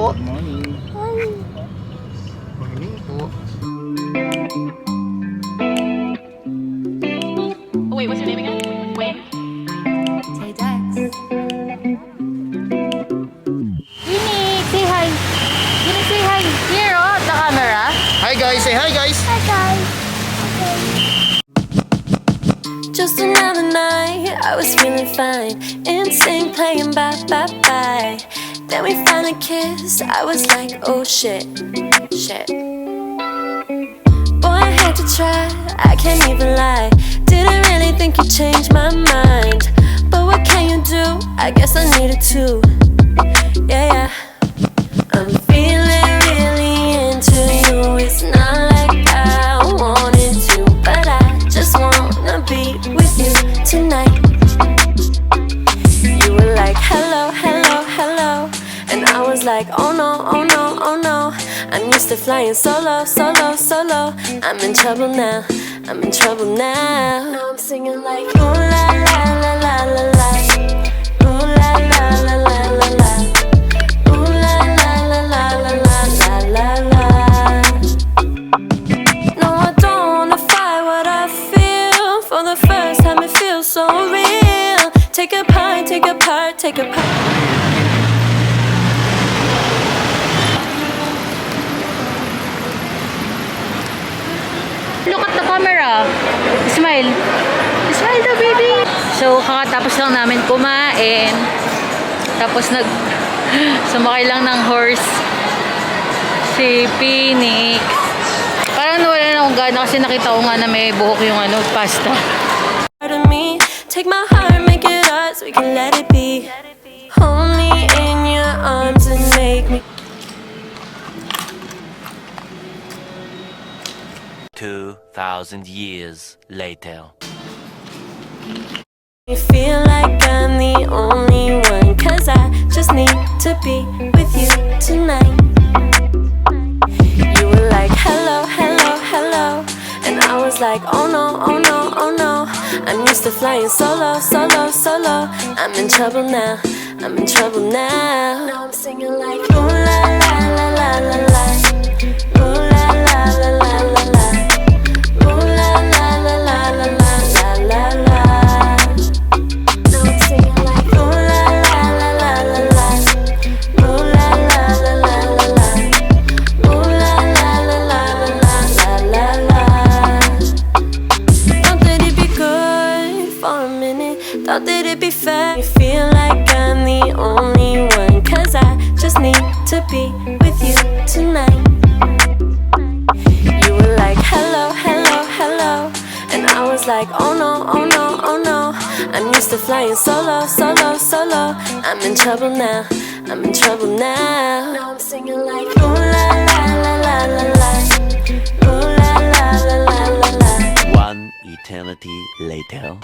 po. Good morning. Morning po. Oh wait, what's your name again? Wayne? Hey, Dex. Unique, say hi. Unique, say hi. Here, oh, the camera. Hi guys, say hi guys. Hi, guys. Just another night, I was feeling fine. Instinct playing bye, bye, bye. Then we finally kissed, I was like, oh shit, shit. Boy, I had to try, I can't even lie. Didn't really think you changed my mind. But what can you do? I guess I needed to. Yeah, yeah. I'm feeling really into you. It's not like I wanted to, but I just wanna be with you tonight. You were like, hello, hello, hello. And I was like, oh no, oh no, oh no. I'm used to flying solo, solo, solo. I'm in trouble now, I'm in trouble now. Now I'm singing like, ooh la la la la la la. Ooh la la la la la la. Ooh la la la la la la la la. No, I don't wanna fight what I feel. For the first time it feels so real. Take apart, take apart, take apart. Look at the camera. Smile. Smile daw, baby. So, kakatapos lang namin kumain. Tapos sumakay lang ng horse si Phoenix. Parang nawala na akong gana kasi nakita ko nga na may buhok yung pasta. Take my heart, make it ours, we can let it be. Hold me in your arms and make me 2,000 years later. feel like I'm the only one. Cause I just need to be with you tonight. You were like, hello, hello, hello. And I was like, oh no, oh no, oh no. I'm used to flying solo, solo, solo. I'm in trouble now, I'm in trouble now. Now I'm singing like, ooh la la la la la la. Ooh la la la la la la. Ooh la la la la la la la la. Now I'm singing like, ooh la la la la la la. Ooh la la la la la la. Ooh la la la la la la la la. Thought that it'd be good for a minute. Thought that it'd be fair. You feel like I'm the only one. Cause I just need to be with you tonight. You were like, hello, hello, hello. And I was like, oh no, oh no, oh no. I'm used to flying solo, solo, solo. I'm in trouble now, I'm in trouble now. Now I'm singing like, ooh la la la la la la. Ooh la la la la la la. One eternity later.